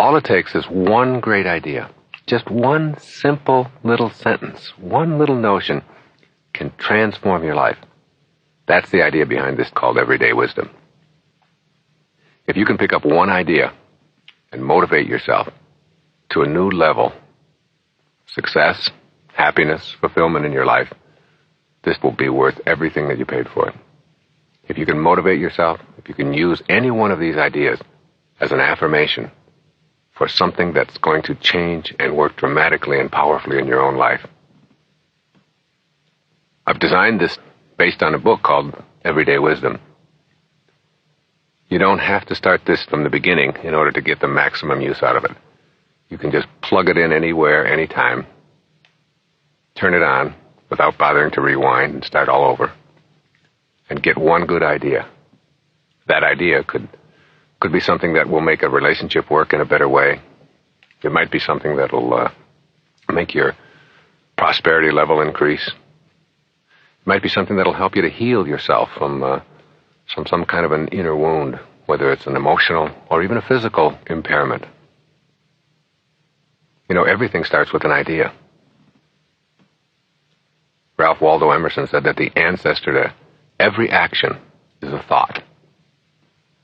All it takes is one great idea. Just one simple little sentence, one little notion can transform your life. That's the idea behind this called Everyday Wisdom. If you can pick up one idea and motivate yourself to a new level, success, happiness, fulfillment in your life, this will be worth everything that you paid for it. If you can motivate yourself, if you can use any one of these ideas as an affirmation for something that's going to change and work dramatically and powerfully in your own life. I've designed this based on a book called Everyday Wisdom. You don't have to start this from the beginning in order to get the maximum use out of it. You can just plug it in anywhere, anytime, turn it on without bothering to rewind and start all over, and get one good idea. That idea could be something that will make a relationship work in a better way. It might be something that'll make your prosperity level increase. It might be something that'll help you to heal yourself from some kind of an inner wound, whether it's an emotional or even a physical impairment. You know, everything starts with an idea. Ralph Waldo Emerson said that the ancestor to every action is a thought.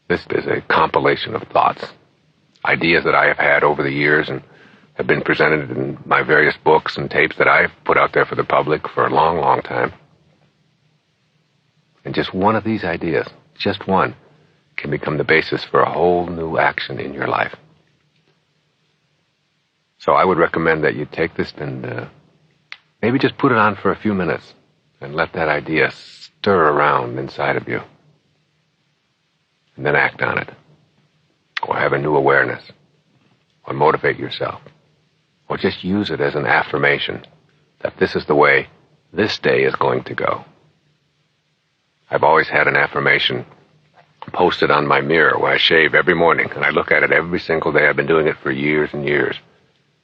This is a compilation of thoughts, ideas that I have had over the years and have been presented in my various books and tapes that I've put out there for the public for a long, long time. And just one of these ideas, just one, can become the basis for a whole new action in your life. So I would recommend that you take this and maybe just put it on for a few minutes and let that idea stir around inside of you. And then act on it. Or have a new awareness. Or motivate yourself. Or just use it as an affirmation that this is the way this day is going to go. I've always had an affirmation posted on my mirror where I shave every morning, and I look at it every single day. I've been doing it for years and years.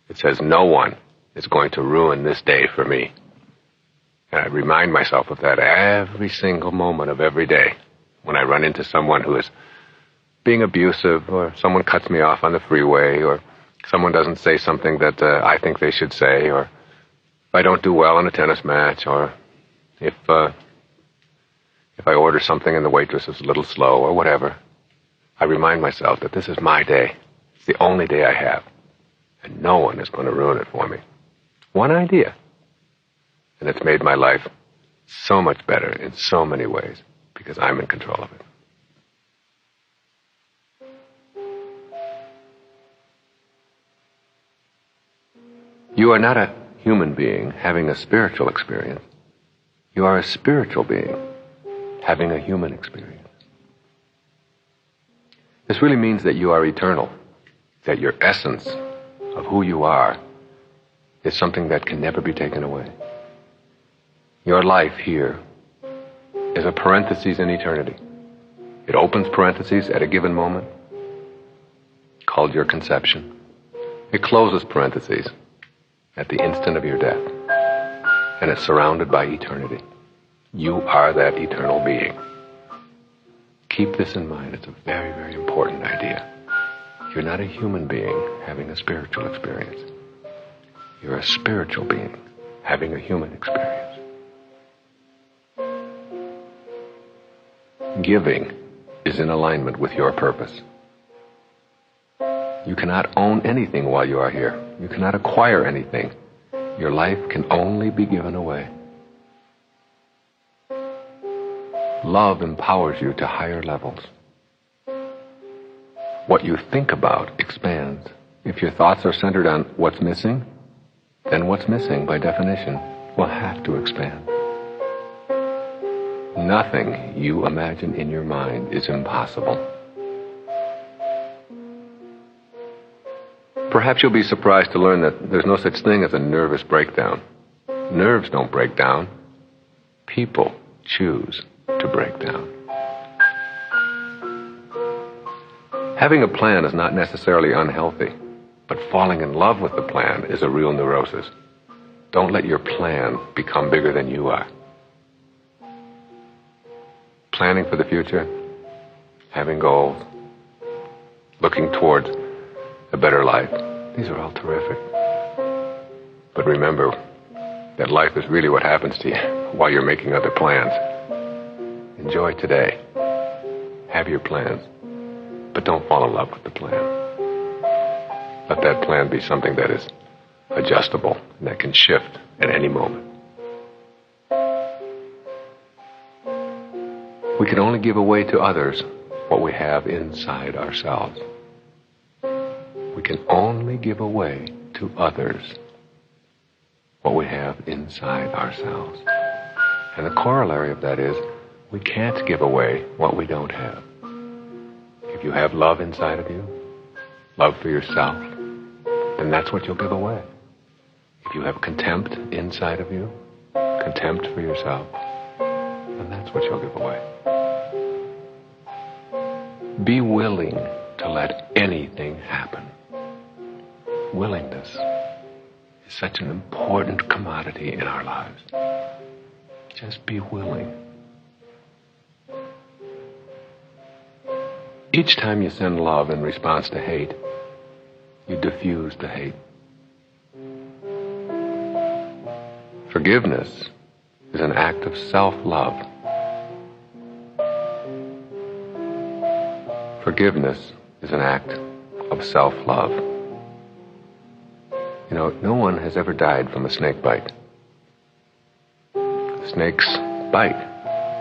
It says, no one is going to ruin this day for me. And I remind myself of that every single moment of every day. When I run into someone who is being abusive, or someone cuts me off on the freeway, or someone doesn't say something that I think they should say, or if I don't do well in a tennis match, or if I order something and the waitress is a little slow, or whatever, I remind myself that this is my day. It's the only day I have, and no one is going to ruin it for me. One idea, and it's made my life so much better in so many ways. Because I'm in control of it. You are not a human being having a spiritual experience. You are a spiritual being having a human experience. This really means that you are eternal, that your essence of who you are is something that can never be taken away. Your life here is a parenthesis in eternity. It opens parentheses at a given moment, called your conception. It closes parentheses at the instant of your death. And it's surrounded by eternity. You are that eternal being. Keep this in mind. It's a very, very important idea. You're not a human being having a spiritual experience. You're a spiritual being having a human experience. Giving is in alignment with your purpose. You cannot own anything while you are here. You cannot acquire anything. Your life can only be given away. Love empowers you to higher levels. What you think about expands. If your thoughts are centered on what's missing, then what's missing, by definition, will have to expand. Nothing you imagine in your mind is impossible. Perhaps you'll be surprised to learn that there's no such thing as a nervous breakdown. Nerves don't break down. People choose to break down. Having a plan is not necessarily unhealthy, but falling in love with the plan is a real neurosis. Don't let your plan become bigger than you are. Planning for the future, having goals, looking towards a better life. These are all terrific. But remember that life is really what happens to you while you're making other plans. Enjoy today. Have your plans, but don't fall in love with the plan. Let that plan be something that is adjustable and that can shift at any moment. We can only give away to others what we have inside ourselves. We can only give away to others what we have inside ourselves. And the corollary of that is we can't give away what we don't have. If you have love inside of you, love for yourself, then that's what you'll give away. If you have contempt inside of you, contempt for yourself, then that's what you'll give away. Be willing to let anything happen. Willingness is such an important commodity in our lives. Just be willing. Each time you send love in response to hate, you diffuse the hate. Forgiveness is an act of self-love. Forgiveness is an act of self-love. You know, no one has ever died from a snake bite. Snakes bite.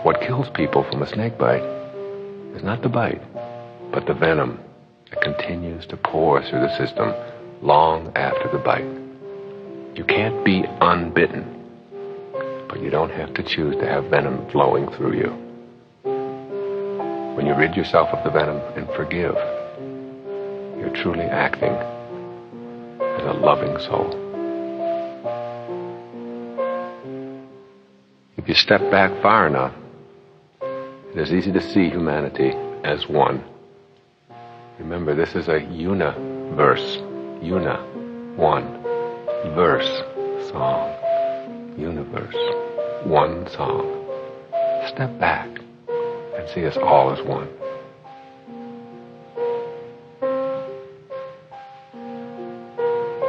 What kills people from a snake bite is not the bite, but the venom that continues to pour through the system long after the bite. You can't be unbitten, but you don't have to choose to have venom flowing through you. When you rid yourself of the venom and forgive, you're truly acting as a loving soul. If you step back far enough, it is easy to see humanity as one. Remember, this is a universe. Una, one. Verse, song. Universe, one song. Step back and see us all as one.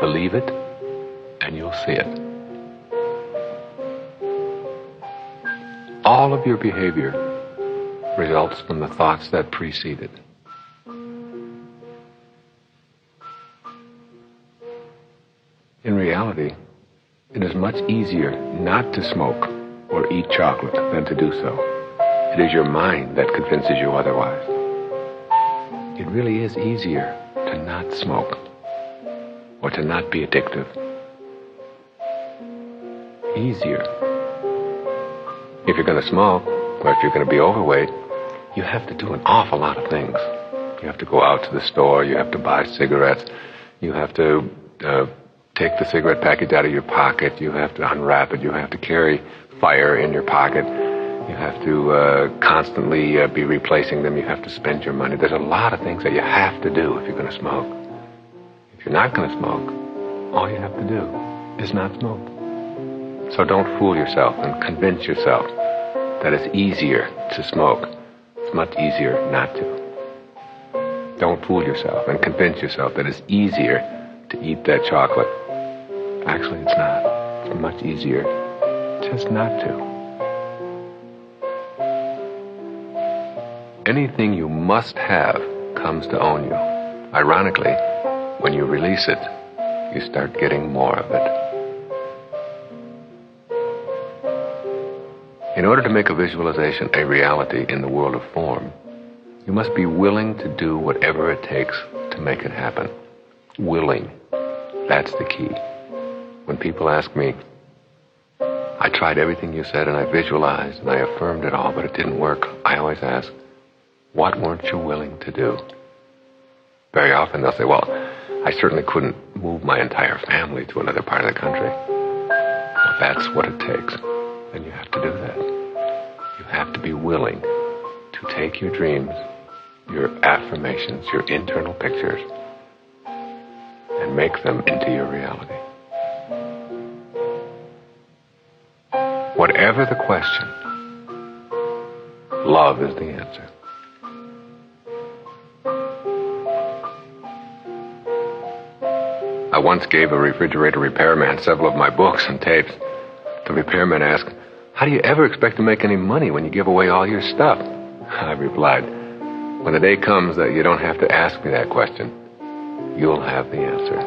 Believe it, and you'll see it. All of your behavior results from the thoughts that precede it. In reality, it is much easier not to smoke or eat chocolate than to do so. It is your mind that convinces you otherwise. It really is easier to not smoke or to not be addictive. Easier. If you're going to smoke or if you're going to be overweight, you have to do an awful lot of things. You have to go out to the store, you have to buy cigarettes, you have to take the cigarette package out of your pocket, you have to unwrap it, you have to carry fire in your pocket, you have to constantly be replacing them, you have to spend your money. There's a lot of things that you have to do if you're going to smoke. If you're not going to smoke, all you have to do is not smoke. So don't fool yourself and convince yourself that it's easier to smoke. It's much easier not to. Don't fool yourself and convince yourself that it's easier to eat that chocolate. Actually, it's not. It's much easier just not to. Anything you must have comes to own you. Ironically, when you release it, you start getting more of it. In order to make a visualization a reality in the world of form, you must be willing to do whatever it takes to make it happen. Willing. That's the key. When people ask me, I tried everything you said and I visualized and I affirmed it all, but it didn't work, I always ask, what weren't you willing to do? Very often they'll say, well, I certainly couldn't move my entire family to another part of the country. Well, that's what it takes. Then you have to do that. You have to be willing to take your dreams, your affirmations, your internal pictures, and make them into your reality. Whatever the question, love is the answer. I once gave a refrigerator repairman several of my books and tapes. The repairman asked, "How do you ever expect to make any money when you give away all your stuff?" I replied, "When the day comes that you don't have to ask me that question, you'll have the answer.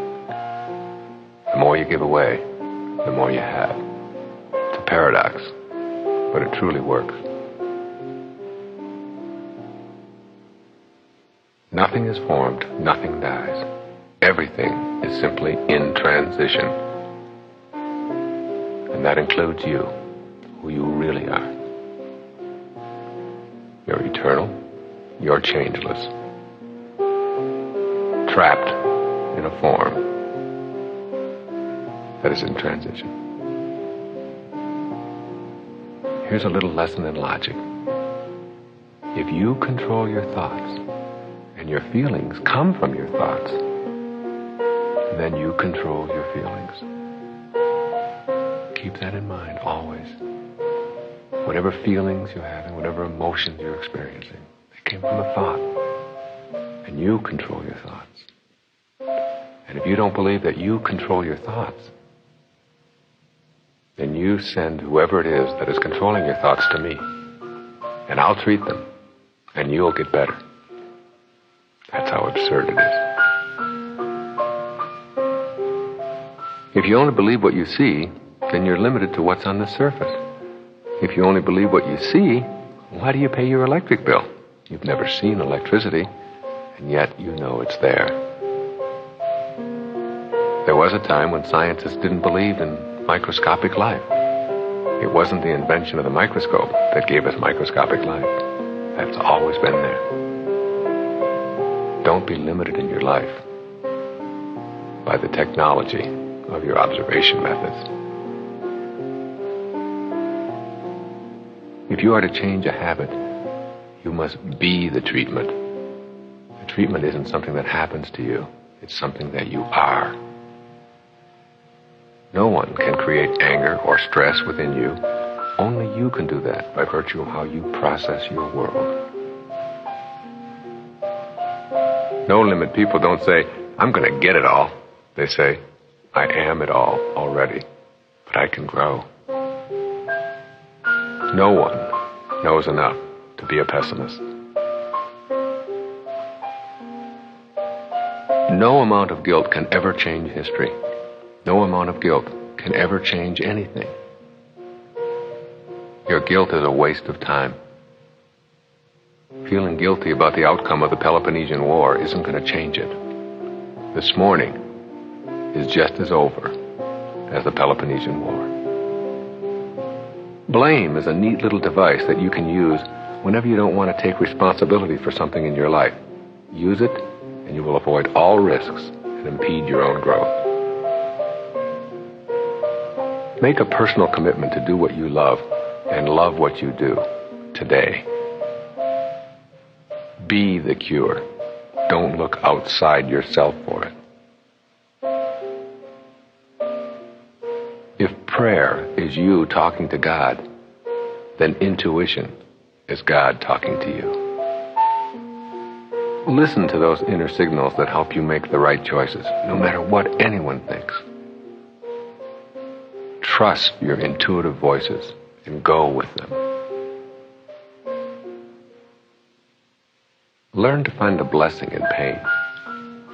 The more you give away, the more you have." It's a paradox, but it truly works. Nothing is formed, nothing dies. Everything is simply in transition. And that includes you, who you really are. You're eternal, you're changeless, trapped in a form that is in transition. Here's a little lesson in logic. If you control your thoughts, and your feelings come from your thoughts, then you control your feelings. Keep that in mind always. Whatever feelings you're having, whatever emotions you're experiencing, they came from a thought. And you control your thoughts. And if you don't believe that you control your thoughts, then you send whoever it is that is controlling your thoughts to me. And I'll treat them. And you'll get better. That's how absurd it is. If you only believe what you see, then you're limited to what's on the surface. If you only believe what you see, why do you pay your electric bill? You've never seen electricity, and yet you know it's there. There was a time when scientists didn't believe in microscopic life. It wasn't the invention of the microscope that gave us microscopic life. That's always been there. Don't be limited in your life by the technology of your observation methods. If you are to change a habit, you must be the treatment. The treatment isn't something that happens to you. It's something that you are. No one can create anger or stress within you. Only you can do that by virtue of how you process your world. No limit people don't say, "I'm going to get it all." They say, "I am it all already, but I can grow." No one knows enough to be a pessimist. No amount of guilt can ever change history. No amount of guilt can ever change anything. Your guilt is a waste of time. Feeling guilty about the outcome of the Peloponnesian War isn't going to change it. This morning is just as over as the Peloponnesian War. Blame is a neat little device that you can use whenever you don't want to take responsibility for something in your life. Use it, and you will avoid all risks and impede your own growth. Make a personal commitment to do what you love and love what you do today. Be the cure. Don't look outside yourself for it. If prayer is you talking to God, then intuition is God talking to you. Listen to those inner signals that help you make the right choices, no matter what anyone thinks. Trust your intuitive voices and go with them. Learn to find the blessing in pain.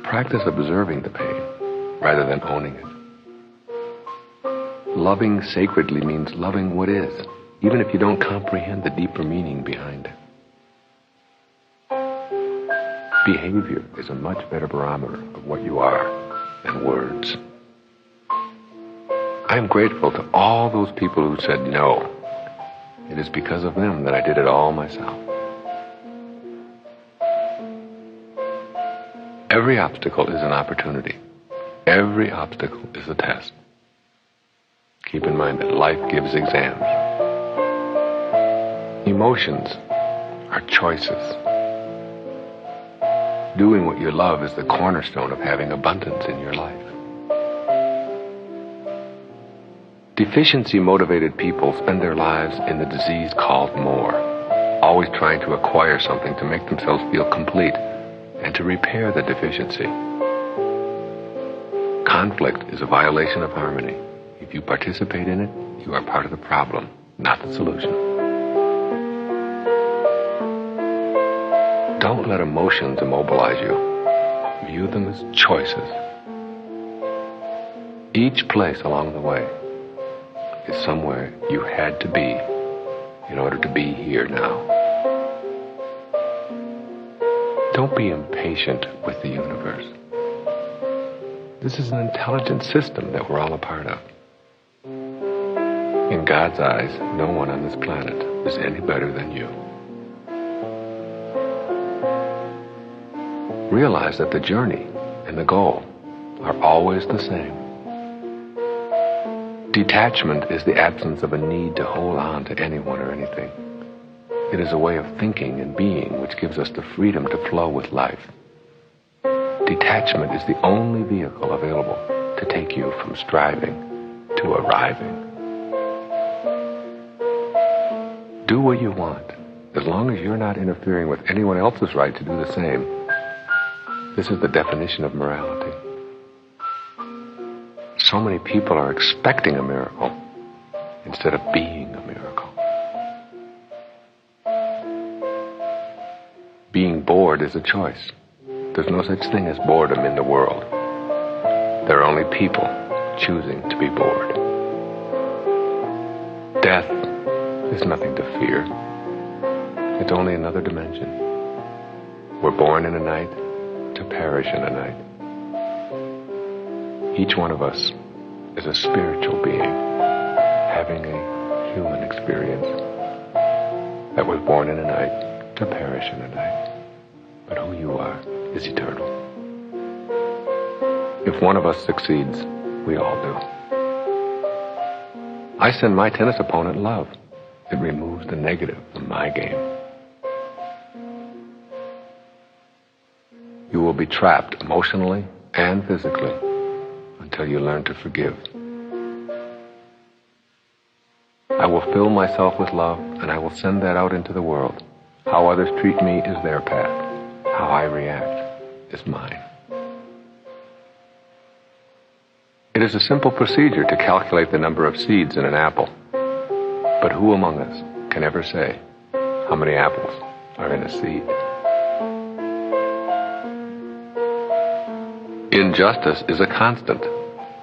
Practice observing the pain rather than owning it. Loving sacredly means loving what is, even if you don't comprehend the deeper meaning behind it. Behavior is a much better barometer of what you are than words. I am grateful to all those people who said no. It is because of them that I did it all myself. Every obstacle is an opportunity. Every obstacle is a test. Keep in mind that life gives exams. Emotions are choices. Doing what you love is the cornerstone of having abundance in your life. Deficiency-motivated people spend their lives in the disease called more, always trying to acquire something to make themselves feel complete and to repair the deficiency. Conflict is a violation of harmony. If you participate in it, you are part of the problem, not the solution. Don't let emotions immobilize you. View them as choices. Each place along the way is somewhere you had to be in order to be here now. Don't be impatient with the universe. This is an intelligent system that we're all a part of. In God's eyes, no one on this planet is any better than you. Realize that the journey and the goal are always the same. Detachment is the absence of a need to hold on to anyone or anything. It is a way of thinking and being which gives us the freedom to flow with life. Detachment is the only vehicle available to take you from striving to arriving. Do what you want, as long as you're not interfering with anyone else's right to do the same. This is the definition of morality. So many people are expecting a miracle instead of being a miracle. Being bored is a choice. There's no such thing as boredom in the world. There are only people choosing to be bored. Death is nothing to fear. It's only another dimension. We're born in a night to perish in a night. Each one of us is a spiritual being having a human experience that was born in a night to perish in a night. But who you are is eternal. If one of us succeeds, we all do. I send my tennis opponent love. It removes the negative from my game. You will be trapped emotionally and physically until you learn to forgive. I will fill myself with love, and I will send that out into the world. How others treat me is their path. How I react is mine. It is a simple procedure to calculate the number of seeds in an apple. But who among us can ever say how many apples are in a seed? Injustice is a constant,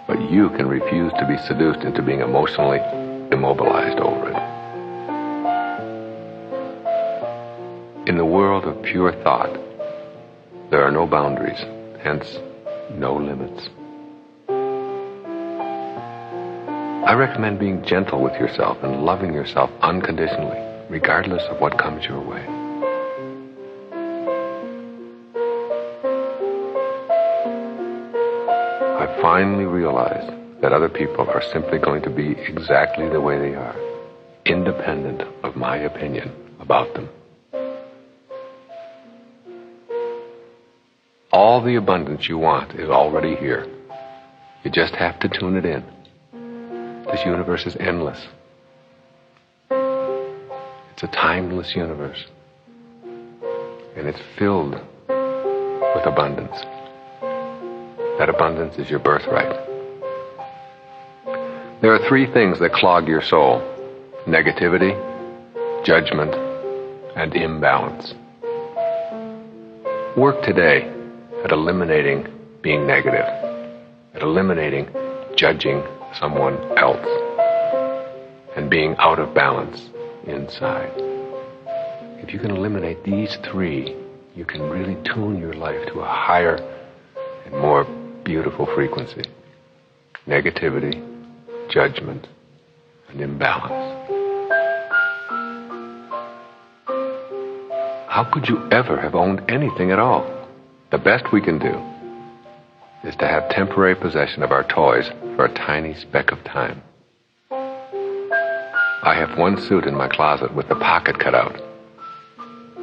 but you can refuse to be seduced into being emotionally immobilized over it. In the world of pure thought, there are no boundaries, hence no limits. I recommend being gentle with yourself and loving yourself unconditionally, regardless of what comes your way. I finally realized that other people are simply going to be exactly the way they are, independent of my opinion about them. All the abundance you want is already here. You just have to tune it in. This universe is endless. It's a timeless universe. And it's filled with abundance. That abundance is your birthright. There are three things that clog your soul: negativity, judgment, and imbalance. Work today at eliminating being negative, at eliminating judging someone else, and being out of balance inside. If you can eliminate these three, you can really tune your life to a higher and more beautiful frequency: negativity, judgment, and imbalance. How could you ever have owned anything at all? The best we can do is to have temporary possession of our toys for a tiny speck of time. I have one suit in my closet with the pocket cut out.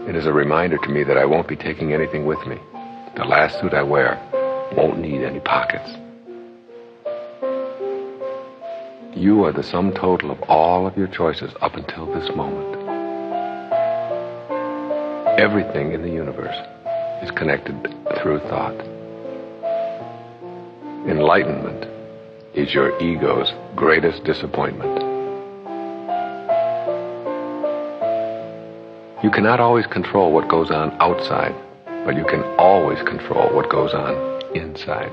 It is a reminder to me that I won't be taking anything with me. The last suit I wear won't need any pockets. You are the sum total of all of your choices up until this moment. Everything in the universe is connected through thought. Enlightenment is your ego's greatest disappointment. You cannot always control what goes on outside, but you can always control what goes on inside.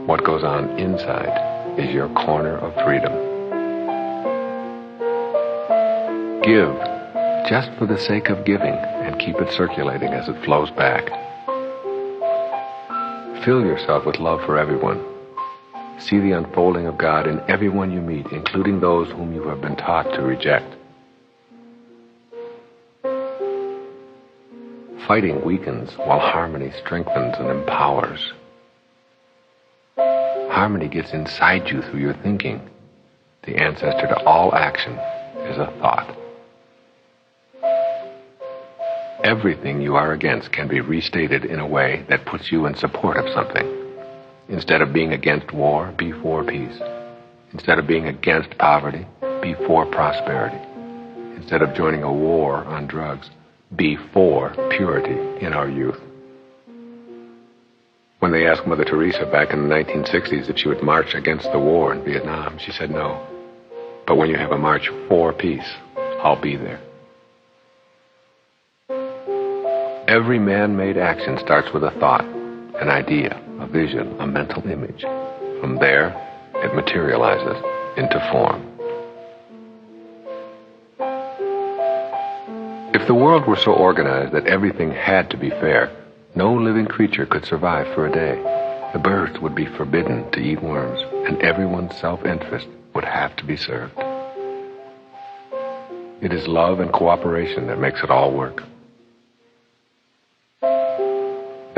What goes on inside is your corner of freedom. Give just for the sake of giving and keep it circulating as it flows back. Fill yourself with love for everyone. See the unfolding of God in everyone you meet, including those whom you have been taught to reject. Fighting weakens while harmony strengthens and empowers. Harmony gets inside you through your thinking. The ancestor to all action is a thought. Everything you are against can be restated in a way that puts you in support of something. Instead of being against war, be for peace. Instead of being against poverty, be for prosperity. Instead of joining a war on drugs, be for purity in our youth. When they asked Mother Teresa back in the 1960s if she would march against the war in Vietnam, she said no. But when you have a march for peace, I'll be there. Every man-made action starts with a thought, an idea, a vision, a mental image. From there, it materializes into form. If the world were so organized that everything had to be fair, no living creature could survive for a day. The birds would be forbidden to eat worms, and everyone's self-interest would have to be served. It is love and cooperation that makes it all work.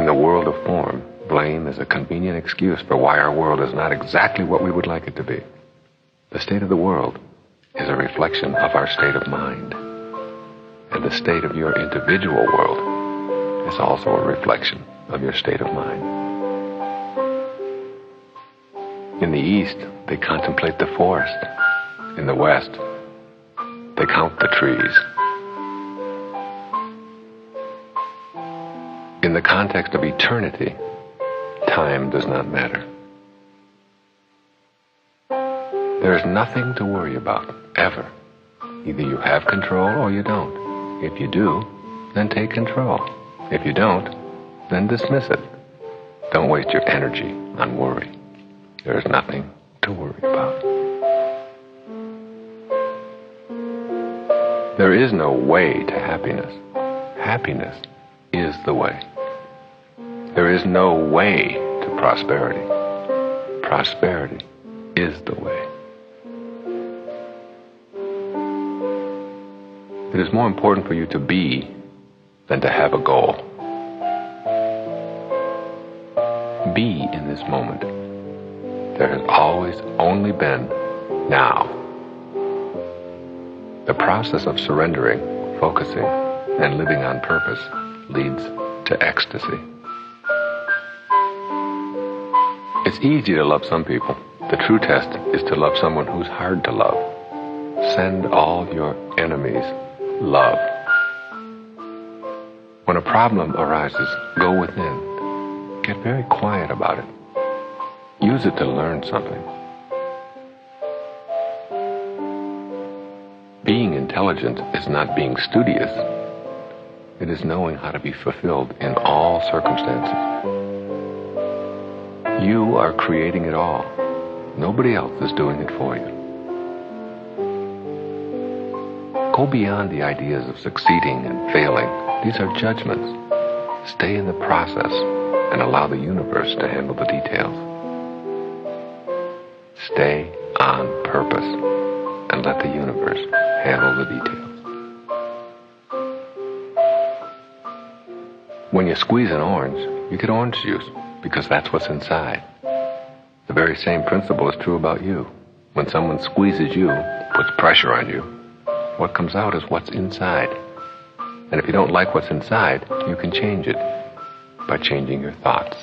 In the world of form, blame is a convenient excuse for why our world is not exactly what we would like it to be. The state of the world is a reflection of our state of mind. And the state of your individual world is also a reflection of your state of mind. In the East, they contemplate the forest. In the West, they count the trees. In the context of eternity, time does not matter. There is nothing to worry about, ever. Either you have control or you don't. If you do, then take control. If you don't, then dismiss it. Don't waste your energy on worry. There is nothing to worry about. There is no way to happiness. Happiness is the way. There is no way to prosperity. Prosperity is the way. It is more important for you to be than to have a goal. Be in this moment. There has always only been now. The process of surrendering, focusing, and living on purpose leads to ecstasy. It's easy to love some people. The true test is to love someone who's hard to love. Send all your enemies love. When a problem arises, go within. Get very quiet about it. Use it to learn something. Being intelligent is not being studious. It is knowing how to be fulfilled in all circumstances. You are creating it all. Nobody else is doing it for you. Go beyond the ideas of succeeding and failing. These are judgments. Stay in the process and allow the universe to handle the details. Stay on purpose and let the universe handle the details. When you squeeze an orange, you get orange juice because that's what's inside. The very same principle is true about you. When someone squeezes you, puts pressure on you, what comes out is what's inside. And if you don't like what's inside, you can change it by changing your thoughts.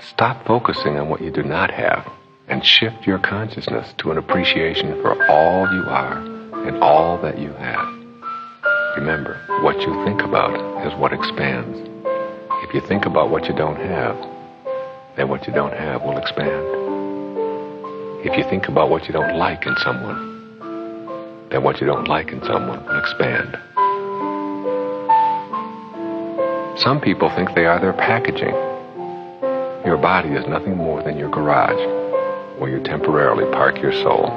Stop focusing on what you do not have and shift your consciousness to an appreciation for all you are and all that you have. Remember, what you think about is what expands. If you think about what you don't have, then what you don't have will expand. If you think about what you don't like in someone, then what you don't like in someone will expand. Some people think they are their packaging. Your body is nothing more than your garage, where you temporarily park your soul.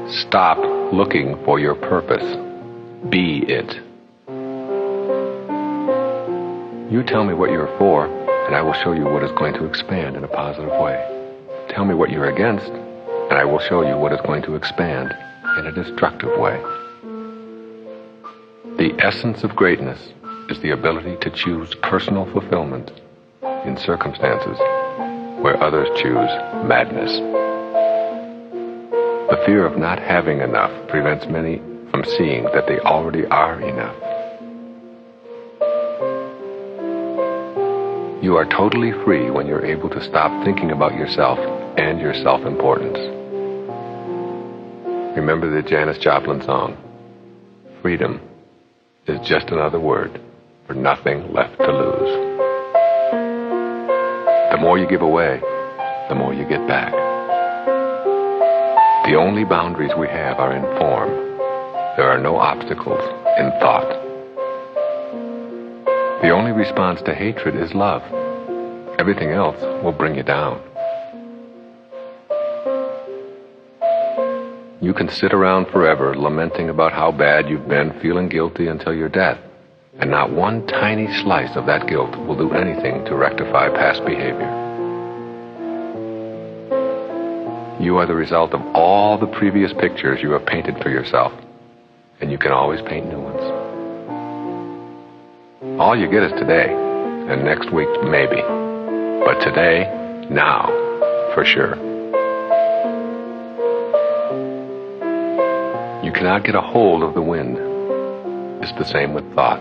Stop looking for your purpose. Be it. You tell me what you're for, and I will show you what is going to expand in a positive way. Tell me what you're against, and I will show you what is going to expand in a destructive way. The essence of greatness is the ability to choose personal fulfillment in circumstances where others choose madness. The fear of not having enough prevents many from seeing that they already are enough. You are totally free when you're able to stop thinking about yourself and your self-importance. Remember the Janis Joplin song, "Freedom is just another word for nothing left to lose." The more you give away, the more you get back. The only boundaries we have are in form. There are no obstacles in thought. The only response to hatred is love. Everything else will bring you down. You can sit around forever lamenting about how bad you've been, feeling guilty until your death, and not one tiny slice of that guilt will do anything to rectify past behavior. You are the result of all the previous pictures you have painted for yourself, and you can always paint new ones. All you get is today, and next week maybe, but today, now, for sure. You cannot get a hold of the wind. It's the same with thought.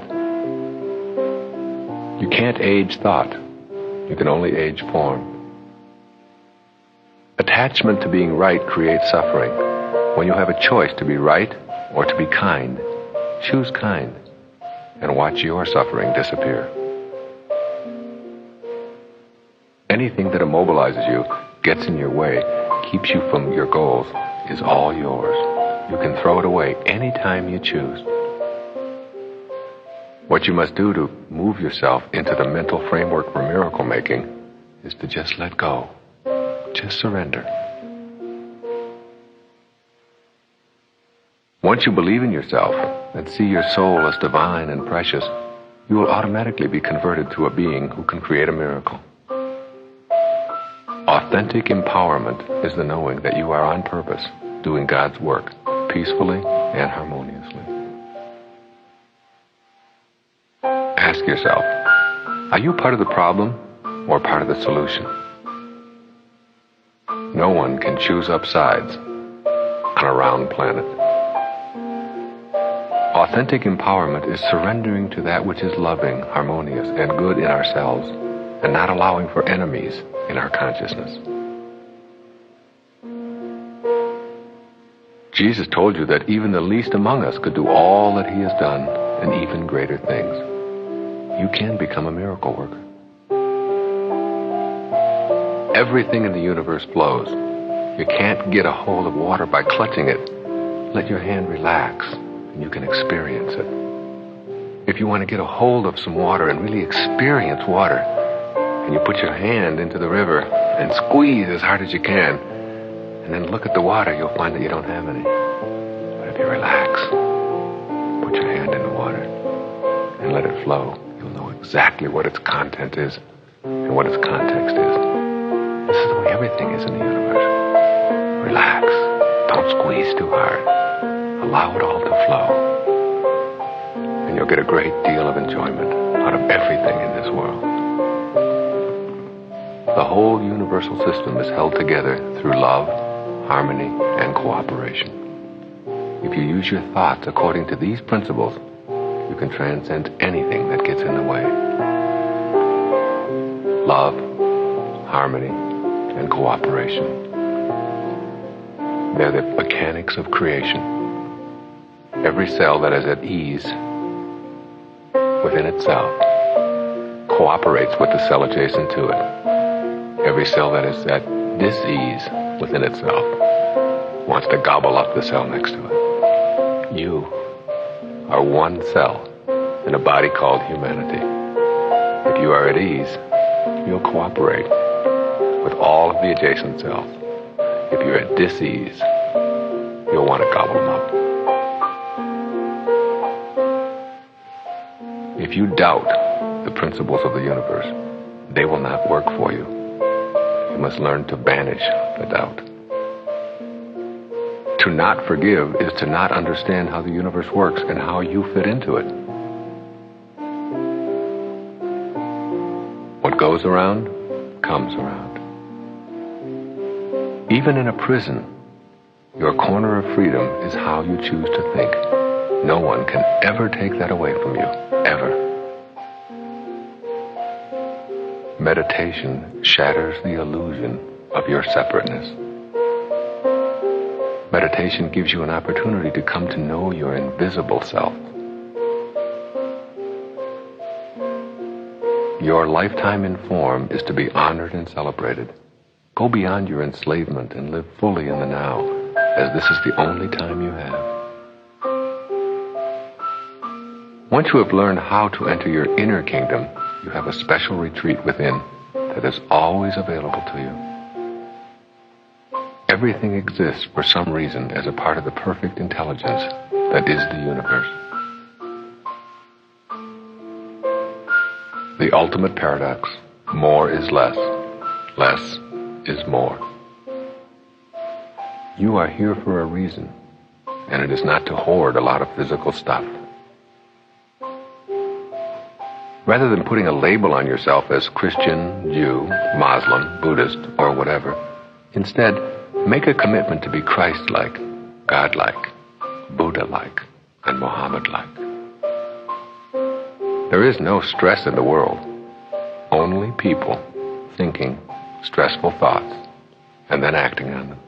You can't age thought. You can only age form. Attachment to being right creates suffering. When you have a choice to be right or to be kind, choose kind and watch your suffering disappear. Anything that immobilizes you, gets in your way, keeps you from your goals, is all yours. You can throw it away anytime you choose. What you must do to move yourself into the mental framework for miracle making is to just let go. Just surrender. Once you believe in yourself and see your soul as divine and precious, you will automatically be converted to a being who can create a miracle. Authentic empowerment is the knowing that you are on purpose, doing God's work, peacefully and harmoniously. Ask yourself, are you part of the problem or part of the solution? No one can choose up sides on a round planet. Authentic empowerment is surrendering to that which is loving, harmonious, and good in ourselves, and not allowing for enemies in our consciousness. Jesus told you that even the least among us could do all that he has done and even greater things. You can become a miracle worker. Everything in the universe flows. You can't get a hold of water by clutching it. Let your hand relax and you can experience it. If you want to get a hold of some water and really experience water, and you put your hand into the river and squeeze as hard as you can, and then look at the water, you'll find that you don't have any. But if you relax, put your hand in the water and let it flow, you'll know exactly what its content is and what its context is. This is the way everything is in the universe. Relax. Don't squeeze too hard. Allow it all to flow. And you'll get a great deal of enjoyment out of everything in this world. The whole universal system is held together through love, harmony, and cooperation. If you use your thoughts according to these principles, you can transcend anything that gets in the way. Love, harmony, and cooperation. They're the mechanics of creation. Every cell that is at ease within itself cooperates with the cell adjacent to it. Every cell that is at dis-ease within itself wants to gobble up the cell next to it. You are one cell in a body called humanity. If you are at ease, you'll cooperate with all of the adjacent cells. If you're at dis-ease, you'll want to gobble them up. If you doubt the principles of the universe, they will not work for you. You must learn to banish the doubt. To not forgive is to not understand how the universe works and how you fit into it. What goes around, comes around. Even in a prison, your corner of freedom is how you choose to think. No one can ever take that away from you, ever. Meditation shatters the illusion of your separateness. Meditation gives you an opportunity to come to know your invisible self. Your lifetime in form is to be honored and celebrated. Go beyond your enslavement and live fully in the now, as this is the only time you have. Once you have learned how to enter your inner kingdom, you have a special retreat within that is always available to you. Everything exists for some reason as a part of the perfect intelligence that is the universe. The ultimate paradox: more is less, less is more. You are here for a reason, and it is not to hoard a lot of physical stuff. Rather than putting a label on yourself as Christian, Jew, Muslim, Buddhist, or whatever, instead, make a commitment to be Christ-like, God-like, Buddha-like, and Muhammad-like. There is no stress in the world, only people thinking stressful thoughts and then acting on them.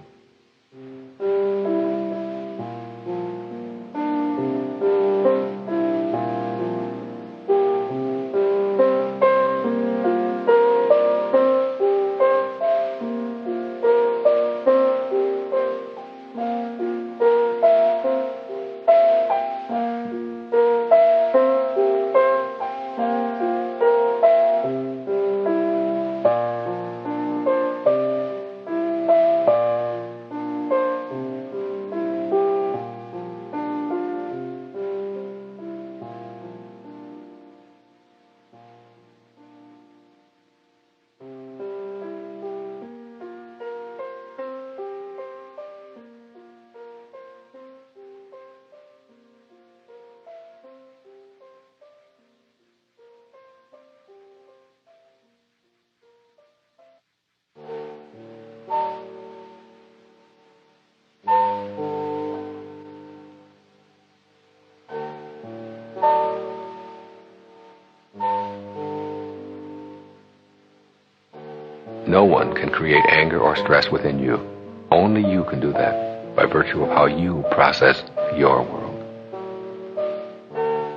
No one can create anger or stress within you. Only you can do that by virtue of how you process your world.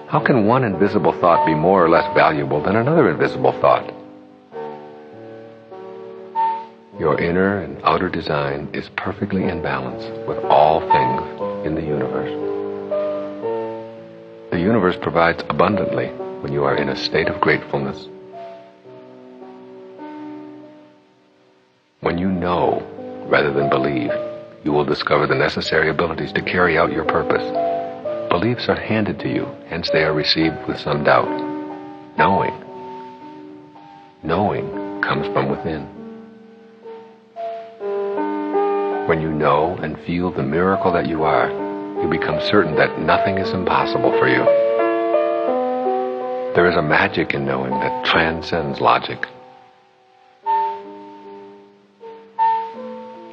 How can one invisible thought be more or less valuable than another invisible thought? Your inner and outer design is perfectly in balance with all things in the universe. The universe provides abundantly when you are in a state of gratefulness. When you know rather than believe, you will discover the necessary abilities to carry out your purpose. Beliefs are handed to you, hence they are received with some doubt. Knowing comes from within. When you know and feel the miracle that you are, you become certain that nothing is impossible for you. There is a magic in knowing that transcends logic.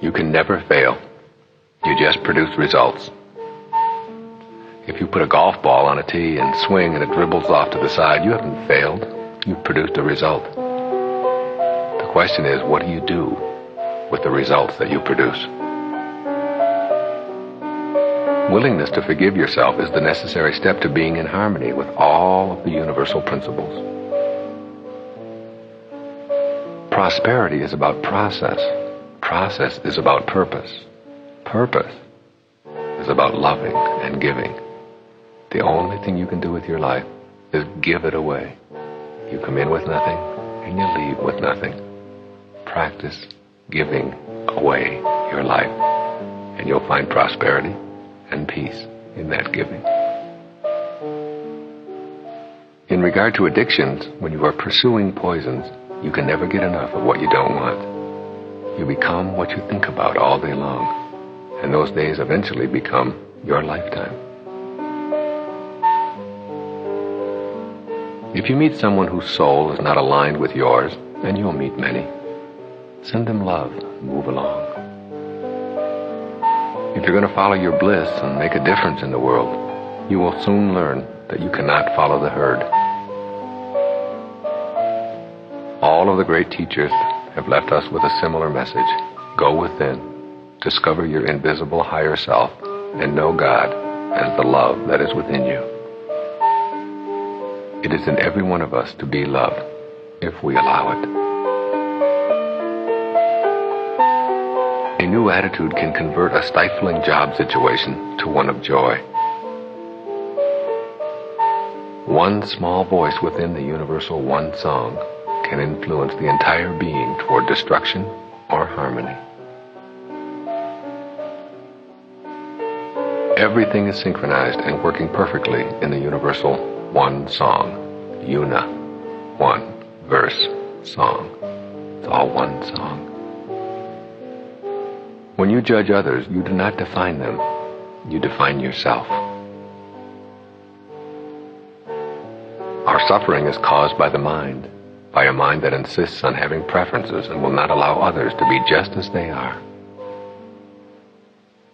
You can never fail. You just produce results. If you put a golf ball on a tee and swing and it dribbles off to the side, you haven't failed. You've produced a result. The question is, what do you do with the results that you produce? Willingness to forgive yourself is the necessary step to being in harmony with all of the universal principles. Prosperity is about process. Process is about purpose. Purpose is about loving and giving. The only thing you can do with your life is give it away. You come in with nothing and you leave with nothing. Practice giving away your life, and you'll find prosperity and peace in that giving. In regard to addictions, when you are pursuing poisons, you can never get enough of what you don't want. You become what you think about all day long, and those days eventually become your lifetime. If you meet someone whose soul is not aligned with yours, and you'll meet many, send them love and move along. If you're going to follow your bliss and make a difference in the world, you will soon learn that you cannot follow the herd. All of the great teachers have left us with a similar message. Go within, discover your invisible higher self, and know God as the love that is within you. It is in every one of us to be love, if we allow it. A new attitude can convert a stifling job situation to one of joy. One small voice within the universal one song can influence the entire being toward destruction or harmony. Everything is synchronized and working perfectly in the universal one song. Una, one, verse, song. It's all one song. When you judge others, you do not define them. You define yourself. Our suffering is caused by the mind, by a mind that insists on having preferences and will not allow others to be just as they are.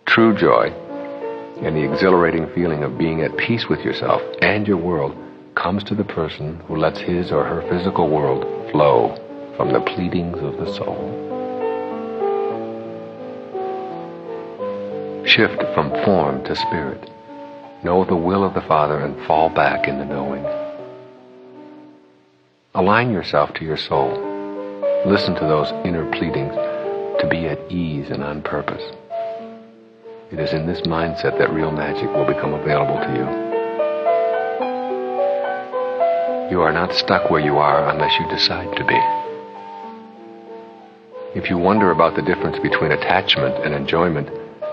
True joy and the exhilarating feeling of being at peace with yourself and your world comes to the person who lets his or her physical world flow from the pleadings of the soul. Shift from form to spirit. Know the will of the Father and fall back in the knowing. Align yourself to your soul. Listen to those inner pleadings to be at ease and on purpose. It is in this mindset that real magic will become available to you. You are not stuck where you are unless you decide to be. If you wonder about the difference between attachment and enjoyment,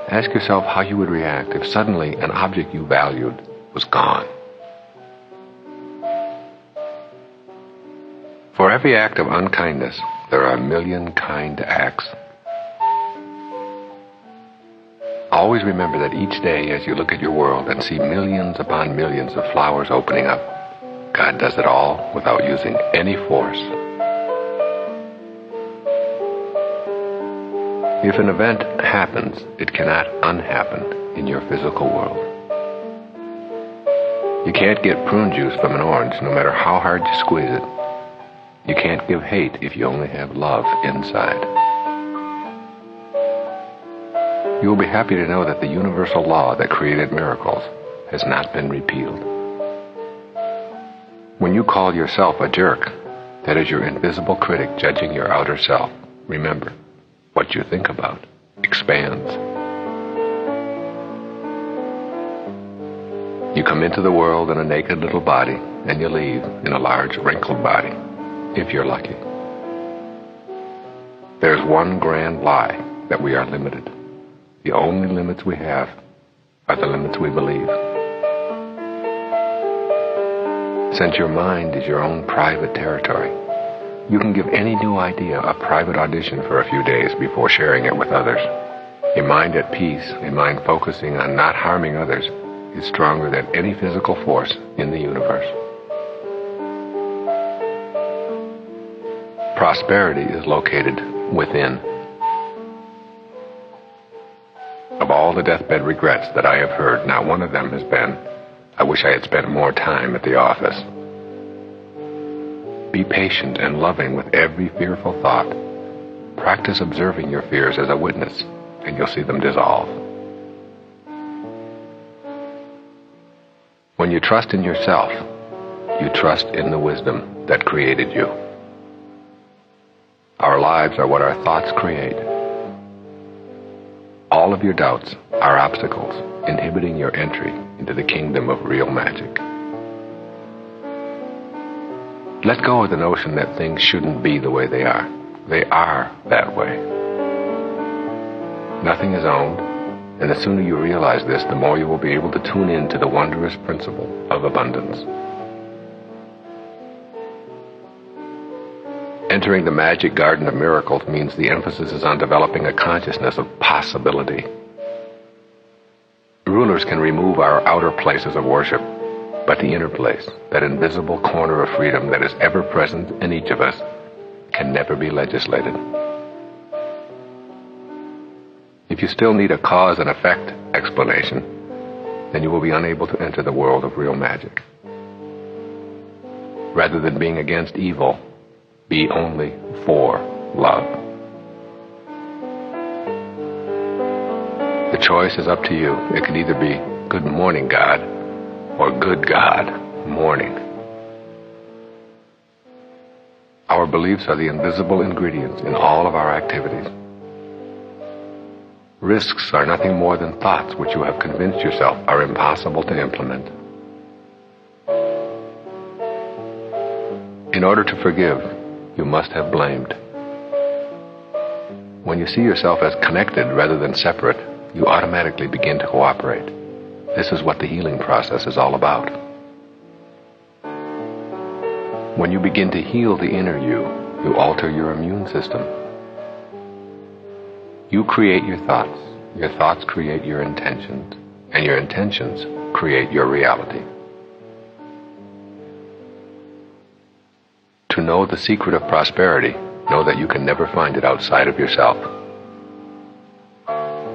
ask yourself how you would react if suddenly an object you valued was gone. For every act of unkindness, there are a million kind acts. Always remember that each day as you look at your world and see millions upon millions of flowers opening up, God does it all without using any force. If an event happens, it cannot unhappen in your physical world. You can't get prune juice from an orange no matter how hard you squeeze it. You can't give hate if you only have love inside. You will be happy to know that the universal law that created miracles has not been repealed. When you call yourself a jerk, that is your invisible critic judging your outer self. Remember, what you think about expands. You come into the world in a naked little body, and you leave in a large wrinkled body, if you're lucky. There's one grand lie, that we are limited. The only limits we have are the limits we believe. Since your mind is your own private territory, you can give any new idea a private audition for a few days before sharing it with others. A mind at peace, a mind focusing on not harming others, is stronger than any physical force in the universe. Prosperity is located within. Of all the deathbed regrets that I have heard, not one of them has been, I wish I had spent more time at the office. Be patient and loving with every fearful thought. Practice observing your fears as a witness, and you'll see them dissolve. When you trust in yourself, you trust in the wisdom that created you. Our lives are what our thoughts create. All of your doubts are obstacles inhibiting your entry into the kingdom of real magic. Let go of the notion that things shouldn't be the way they are. They are that way. Nothing is owned, and the sooner you realize this, the more you will be able to tune in to the wondrous principle of abundance. Entering the magic garden of miracles means the emphasis is on developing a consciousness of possibility. Rulers can remove our outer places of worship, but the inner place, that invisible corner of freedom that is ever present in each of us, can never be legislated. If you still need a cause and effect explanation, then you will be unable to enter the world of real magic. Rather than being against evil, be only for love. The choice is up to you. It can either be good morning, God, or good God, morning. Our beliefs are the invisible ingredients in all of our activities. Risks are nothing more than thoughts which you have convinced yourself are impossible to implement. In order to forgive, you must have blamed. When you see yourself as connected rather than separate, you automatically begin to cooperate. This is what the healing process is all about. When you begin to heal the inner you, you alter your immune system. You create your thoughts create your intentions, and your intentions create your reality. To know the secret of prosperity, know that you can never find it outside of yourself.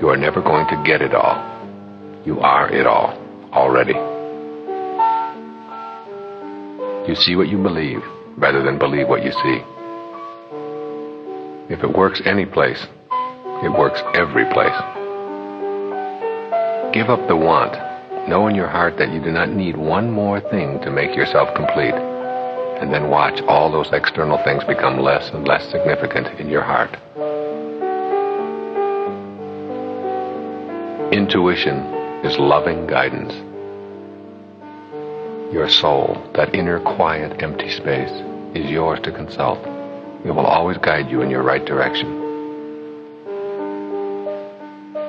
You are never going to get it all. You are it all, already. You see what you believe, rather than believe what you see. If it works any place, it works every place. Give up the want. Know in your heart that you do not need one more thing to make yourself complete. And then watch all those external things become less and less significant in your heart. Intuition is loving guidance. Your soul, that inner quiet, empty space, is yours to consult. It will always guide you in your right direction.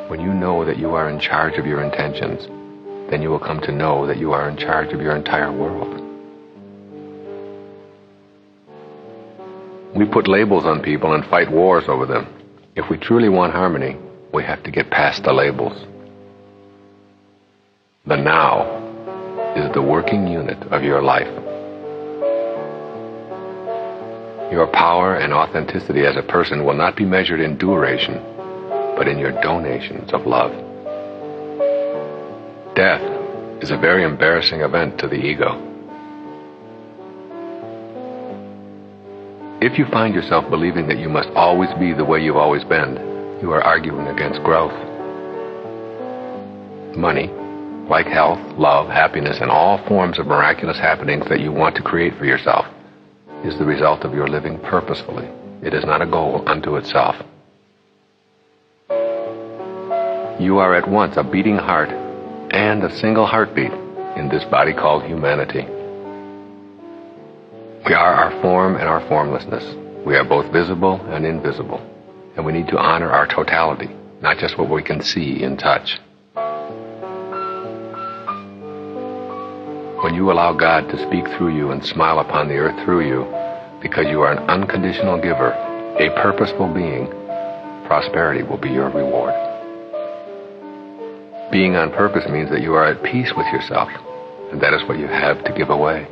When you know that you are in charge of your intentions, then you will come to know that you are in charge of your entire world. We put labels on people and fight wars over them. If we truly want harmony, we have to get past the labels. The now is the working unit of your life. Your power and authenticity as a person will not be measured in duration, but in your donations of love. Death is a very embarrassing event to the ego. If you find yourself believing that you must always be the way you've always been, you are arguing against growth. Money, like health, love, happiness, and all forms of miraculous happenings that you want to create for yourself, is the result of your living purposefully. It is not a goal unto itself. You are at once a beating heart and a single heartbeat in this body called humanity. We are our form and our formlessness. We are both visible and invisible, and we need to honor our totality, not just what we can see and touch. When you allow God to speak through you and smile upon the earth through you, because you are an unconditional giver, a purposeful being, prosperity will be your reward. Being on purpose means that you are at peace with yourself, and that is what you have to give away.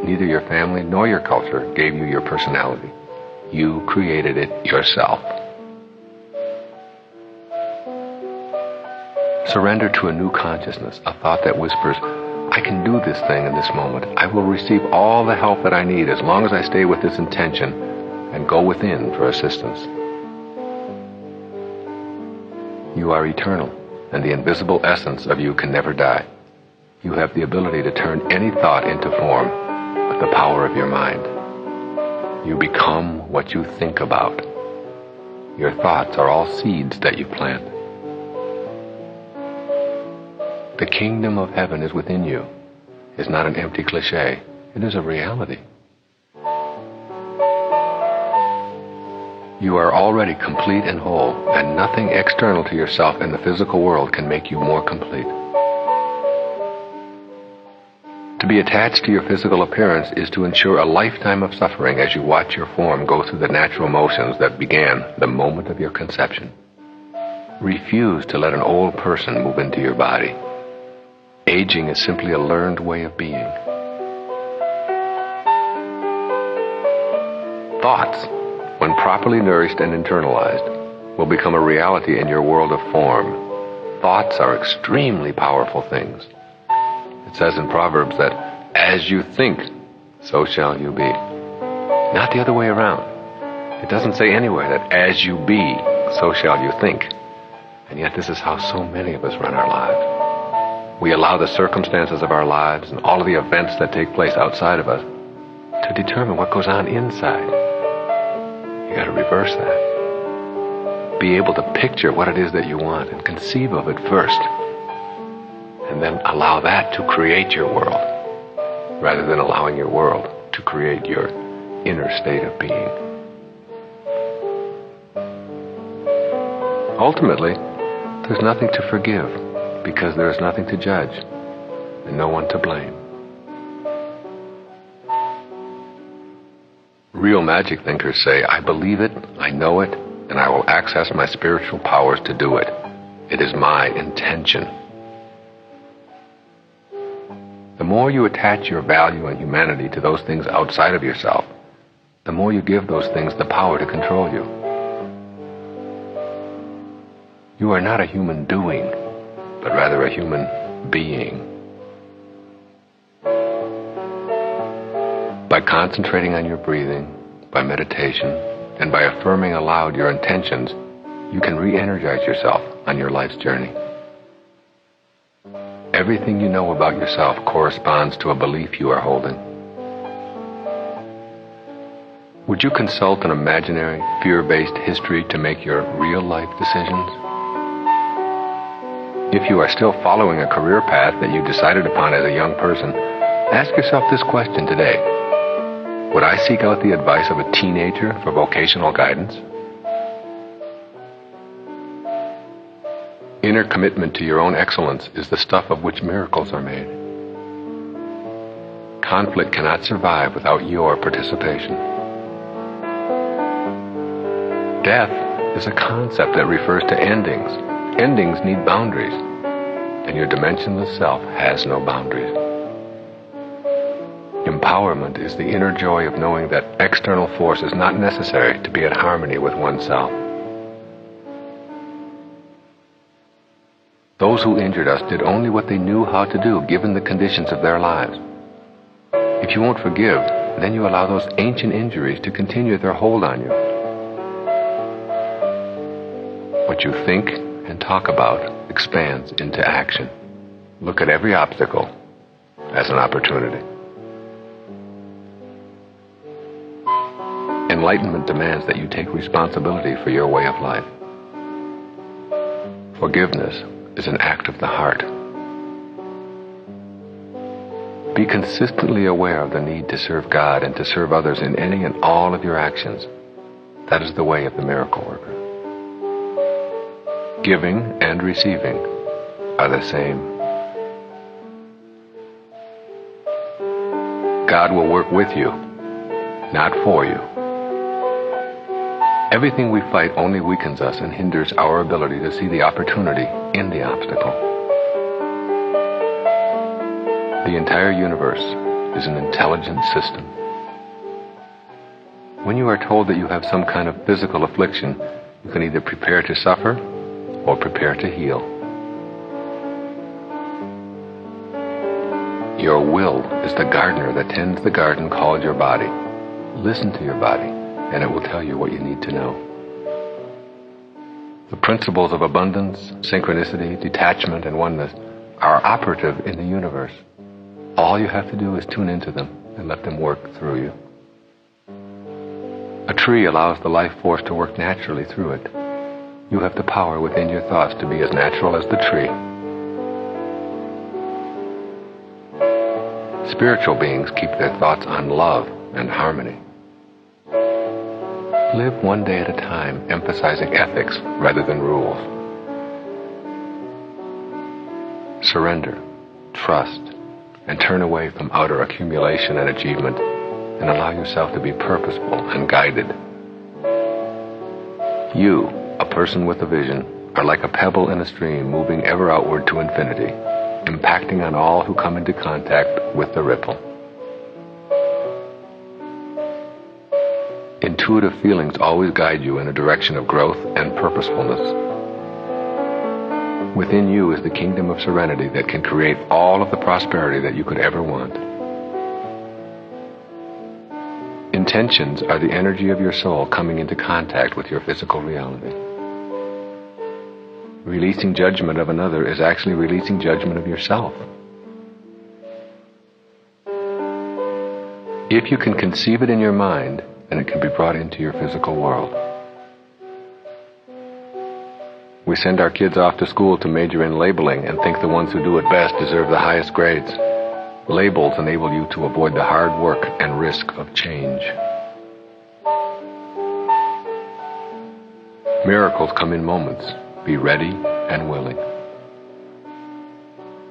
Neither your family nor your culture gave you your personality. You created it yourself. Surrender to a new consciousness, a thought that whispers, I can do this thing in this moment. I will receive all the help that I need as long as I stay with this intention and go within for assistance. You are eternal, and the invisible essence of you can never die. You have the ability to turn any thought into form with the power of your mind. You become what you think about. Your thoughts are all seeds that you plant. The kingdom of heaven is within you. It's not an empty cliche. It is a reality. You are already complete and whole, and nothing external to yourself in the physical world can make you more complete. To be attached to your physical appearance is to ensure a lifetime of suffering as you watch your form go through the natural motions that began the moment of your conception. Refuse to let an old person move into your body. Aging is simply a learned way of being. Thoughts, when properly nourished and internalized, will become a reality in your world of form. Thoughts are extremely powerful things. It says in Proverbs that, as you think, so shall you be. Not the other way around. It doesn't say anywhere that as you be, so shall you think. And yet this is how so many of us run our lives. We allow the circumstances of our lives and all of the events that take place outside of us to determine what goes on inside. You got to reverse that. Be able to picture what it is that you want and conceive of it first. And then allow that to create your world, rather than allowing your world to create your inner state of being. Ultimately, there's nothing to forgive, because there is nothing to judge, and no one to blame. Real magic thinkers say, I believe it, I know it, and I will access my spiritual powers to do it. It is my intention. The more you attach your value and humanity to those things outside of yourself, the more you give those things the power to control you. You are not a human doing, but rather a human being. By concentrating on your breathing, by meditation, and by affirming aloud your intentions, you can re-energize yourself on your life's journey. Everything you know about yourself corresponds to a belief you are holding. Would you consult an imaginary, fear-based history to make your real-life decisions? If you are still following a career path that you decided upon as a young person, ask yourself this question today. Would I seek out the advice of a teenager for vocational guidance? Inner commitment to your own excellence is the stuff of which miracles are made. Conflict cannot survive without your participation. Death is a concept that refers to endings. Endings need boundaries, and your dimensionless self has no boundaries. Empowerment is the inner joy of knowing that external force is not necessary to be at harmony with oneself. Those who injured us did only what they knew how to do, given the conditions of their lives. If you won't forgive, then you allow those ancient injuries to continue their hold on you. What you think and talk about expands into action. Look at every obstacle as an opportunity. Enlightenment demands that you take responsibility for your way of life. Forgiveness is an act of the heart. Be consistently aware of the need to serve God and to serve others in any and all of your actions. That is the way of the miracle worker. Giving and receiving are the same. God will work with you, not for you. Everything we fight only weakens us and hinders our ability to see the opportunity in the obstacle. The entire universe is an intelligent system. When you are told that you have some kind of physical affliction, you can either prepare to suffer or prepare to heal. Your will is the gardener that tends the garden called your body. Listen to your body, and it will tell you what you need to know. The principles of abundance, synchronicity, detachment, and oneness are operative in the universe. All you have to do is tune into them and let them work through you. A tree allows the life force to work naturally through it. You have the power within your thoughts to be as natural as the tree. Spiritual beings keep their thoughts on love and harmony. Live one day at a time, emphasizing ethics rather than rules. Surrender, trust, and turn away from outer accumulation and achievement, and allow yourself to be purposeful and guided. You, a person with a vision, are like a pebble in a stream moving ever outward to infinity, impacting on all who come into contact with the ripple. Intuitive feelings always guide you in a direction of growth and purposefulness. Within you is the kingdom of serenity that can create all of the prosperity that you could ever want. Intentions are the energy of your soul coming into contact with your physical reality. Releasing judgment of another is actually releasing judgment of yourself. If you can conceive it in your mind, then it can be brought into your physical world. We send our kids off to school to major in labeling and think the ones who do it best deserve the highest grades. Labels enable you to avoid the hard work and risk of change. Miracles come in moments. Be ready and willing.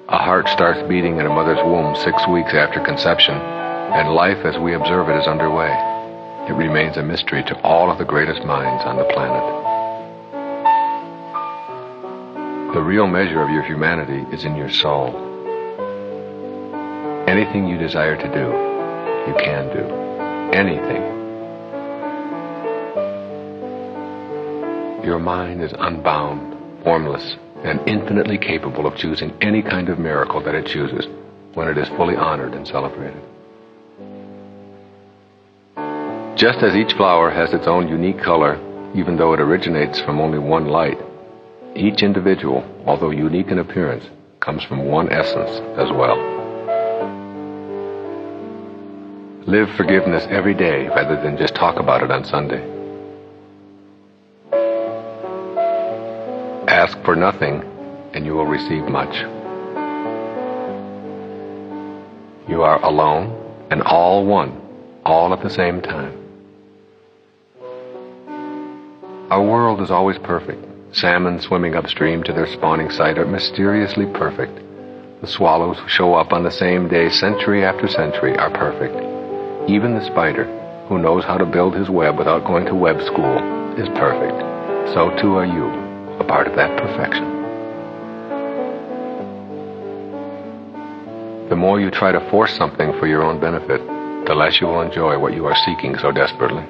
A heart starts beating in a mother's womb 6 weeks after conception, and life as we observe it is underway. It remains a mystery to all of the greatest minds on the planet. The real measure of your humanity is in your soul. Anything you desire to do, you can do. Anything. Your mind is unbound, formless, and infinitely capable of choosing any kind of miracle that it chooses when it is fully honored and celebrated. Just as each flower has its own unique color, even though it originates from only one light, each individual, although unique in appearance, comes from one essence as well. Live forgiveness every day rather than just talk about it on Sunday. Ask for nothing and you will receive much. You are alone and all one, all at the same time. Our world is always perfect. Salmon swimming upstream to their spawning site are mysteriously perfect. The swallows who show up on the same day century after century are perfect. Even the spider, who knows how to build his web without going to web school, is perfect. So too are you, a part of that perfection. The more you try to force something for your own benefit, the less you will enjoy what you are seeking so desperately.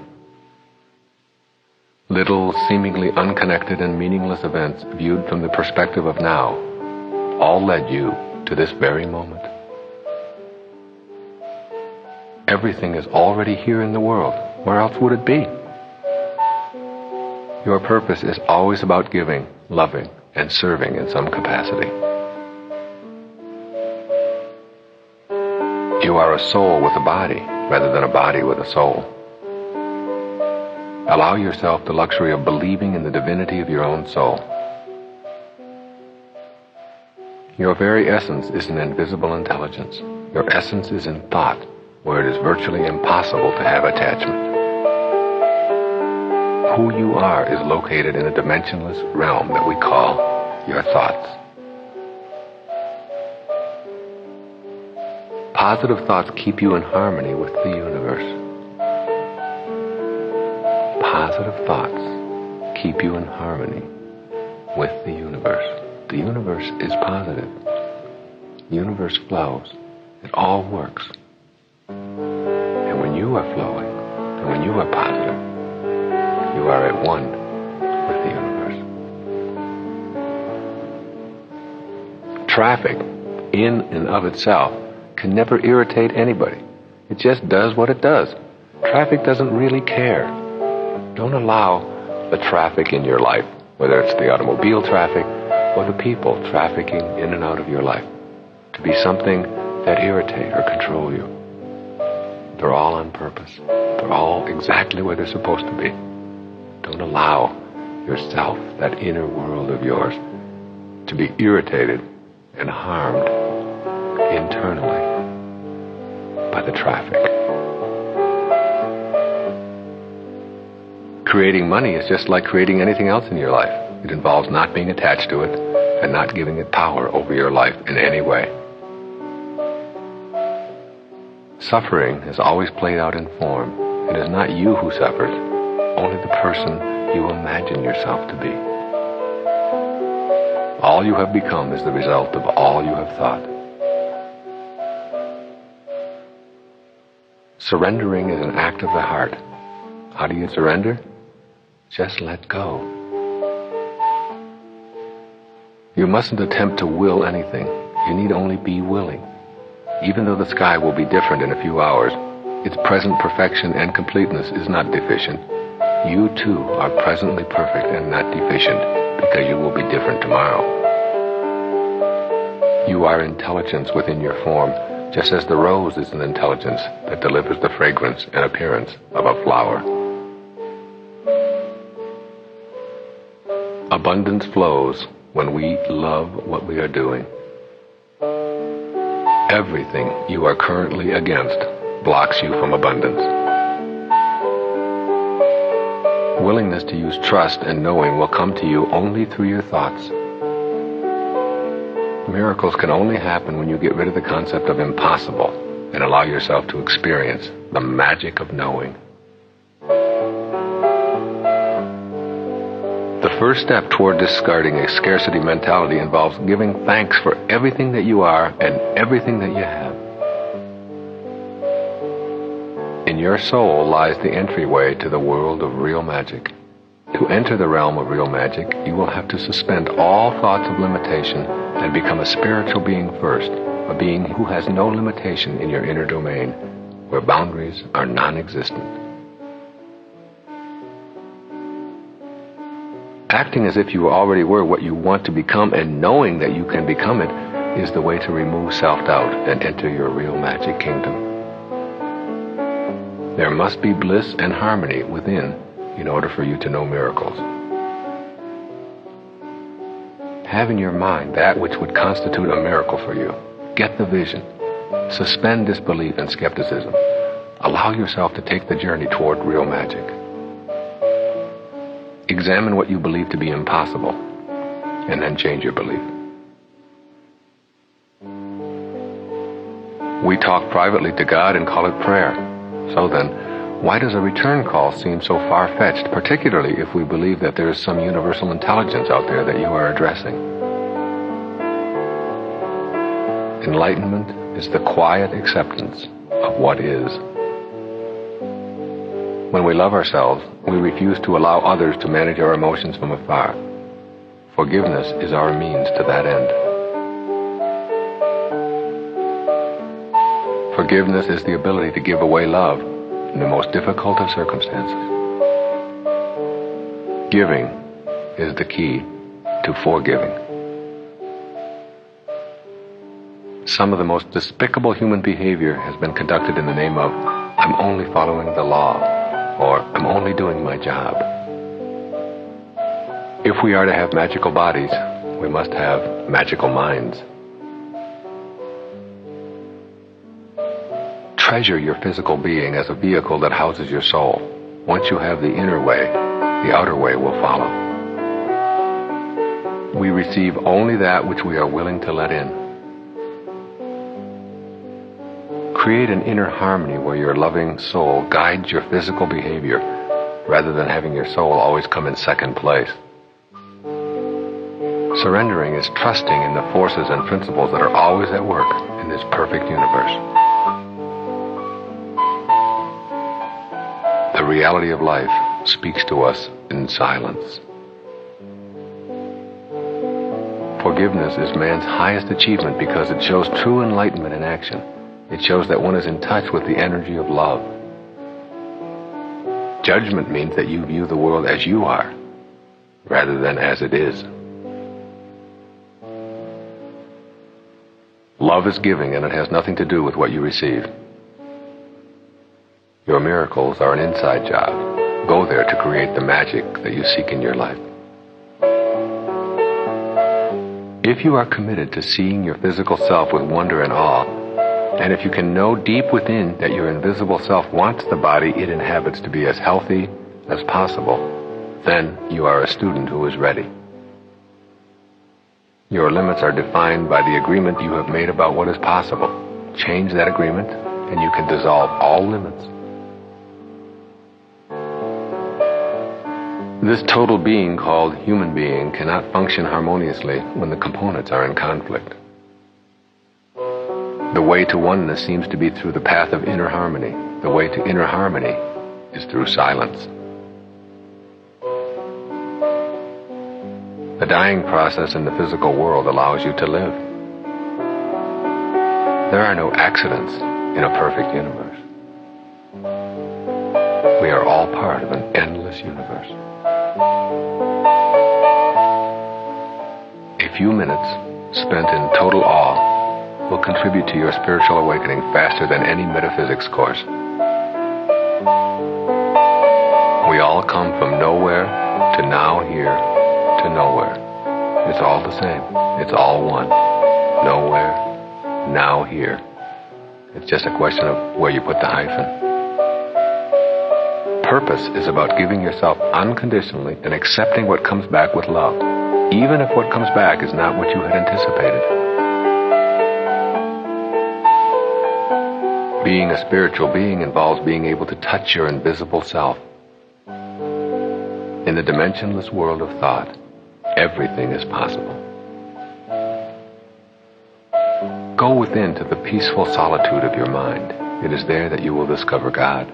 Little, seemingly unconnected and meaningless events viewed from the perspective of now all led you to this very moment. Everything is already here in the world. Where else would it be? Your purpose is always about giving, loving, and serving in some capacity. You are a soul with a body rather than a body with a soul. Allow yourself the luxury of believing in the divinity of your own soul. Your very essence is an invisible intelligence. Your essence is in thought, where it is virtually impossible to have attachment. Who you are is located in a dimensionless realm that we call your thoughts. Positive thoughts keep you in harmony with the universe. Positive thoughts keep you in harmony with the universe. The universe is positive. The universe flows. It all works. And when you are flowing, and when you are positive, you are at one with the universe. Traffic, in and of itself, can never irritate anybody. It just does what it does. Traffic doesn't really care. Don't allow the traffic in your life whether it's the automobile traffic or the people trafficking in and out of your life, to be something that irritate or control you. They're all on purpose. They're all exactly where they're supposed to be. Don't allow yourself, that inner world of yours, to be irritated and harmed internally by the traffic. Creating money is just like creating anything else in your life. It involves not being attached to it and not giving it power over your life in any way. Suffering is always played out in form. It is not you who suffers, only the person you imagine yourself to be. All you have become is the result of all you have thought. Surrendering is an act of the heart. How do you surrender? Just let go. You mustn't attempt to will anything. You need only be willing. Even though the sky will be different in a few hours, its present perfection and completeness is not deficient. You too are presently perfect and not deficient, because you will be different tomorrow. You are intelligence within your form, just as the rose is an intelligence that delivers the fragrance and appearance of a flower. Abundance flows when we love what we are doing. Everything you are currently against blocks you from abundance. Willingness to use trust and knowing will come to you only through your thoughts. Miracles can only happen when you get rid of the concept of impossible and allow yourself to experience the magic of knowing. The first step toward discarding a scarcity mentality involves giving thanks for everything that you are and everything that you have. In your soul lies the entryway to the world of real magic. To enter the realm of real magic, you will have to suspend all thoughts of limitation and become a spiritual being first, a being who has no limitation in your inner domain, where boundaries are non-existent. Acting as if you already were what you want to become and knowing that you can become it is the way to remove self-doubt and enter your real magic kingdom. There must be bliss and harmony within in order for you to know miracles. Have in your mind that which would constitute a miracle for you. Get the vision. Suspend disbelief and skepticism. Allow yourself to take the journey toward real magic. Examine what you believe to be impossible, and then change your belief. We talk privately to God and call it prayer. So then, why does a return call seem so far-fetched, particularly if we believe that there is some universal intelligence out there that you are addressing? Enlightenment is the quiet acceptance of what is. When we love ourselves, we refuse to allow others to manage our emotions from afar. Forgiveness is our means to that end. Forgiveness is the ability to give away love in the most difficult of circumstances. Giving is the key to forgiving. Some of the most despicable human behavior has been conducted in the name of, I'm only following the law, or I'm only doing my job. If we are to have magical bodies, we must have magical minds. Treasure your physical being as a vehicle that houses your soul. Once you have the inner way, the outer way will follow. We receive only that which we are willing to let in. Create an inner harmony where your loving soul guides your physical behavior rather than having your soul always come in second place. Surrendering is trusting in the forces and principles that are always at work in this perfect universe. The reality of life speaks to us in silence. Forgiveness is man's highest achievement because it shows true enlightenment in action. It shows that one is in touch with the energy of love. Judgment means that you view the world as you are. rather than as it is. Love is giving, and it has nothing to do with what you receive. Your miracles are an inside job. Go there to create the magic that you seek in your life. If you are committed to seeing your physical self with wonder and awe, and if you can know deep within that your invisible self wants the body it inhabits to be as healthy as possible, then you are a student who is ready. Your limits are defined by the agreement you have made about what is possible. Change that agreement, and you can dissolve all limits. This total being called human being cannot function harmoniously when the components are in conflict. The way to oneness seems to be through the path of inner harmony. The way to inner harmony is through silence. The dying process in the physical world allows you to live. There are no accidents in a perfect universe. We are all part of an endless universe. A few minutes spent in total awe will contribute to your spiritual awakening faster than any metaphysics course. We all come from nowhere to now here to nowhere. It's all the same. It's all one. Nowhere, now here. It's just a question of where you put the hyphen. Purpose is about giving yourself unconditionally and accepting what comes back with love, even if what comes back is not what you had anticipated. Being a spiritual being involves being able to touch your invisible self. In the dimensionless world of thought, everything is possible. Go within to the peaceful solitude of your mind. It is there that you will discover God.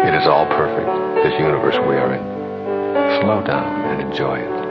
It is all perfect, this universe we are in. Slow down and enjoy it.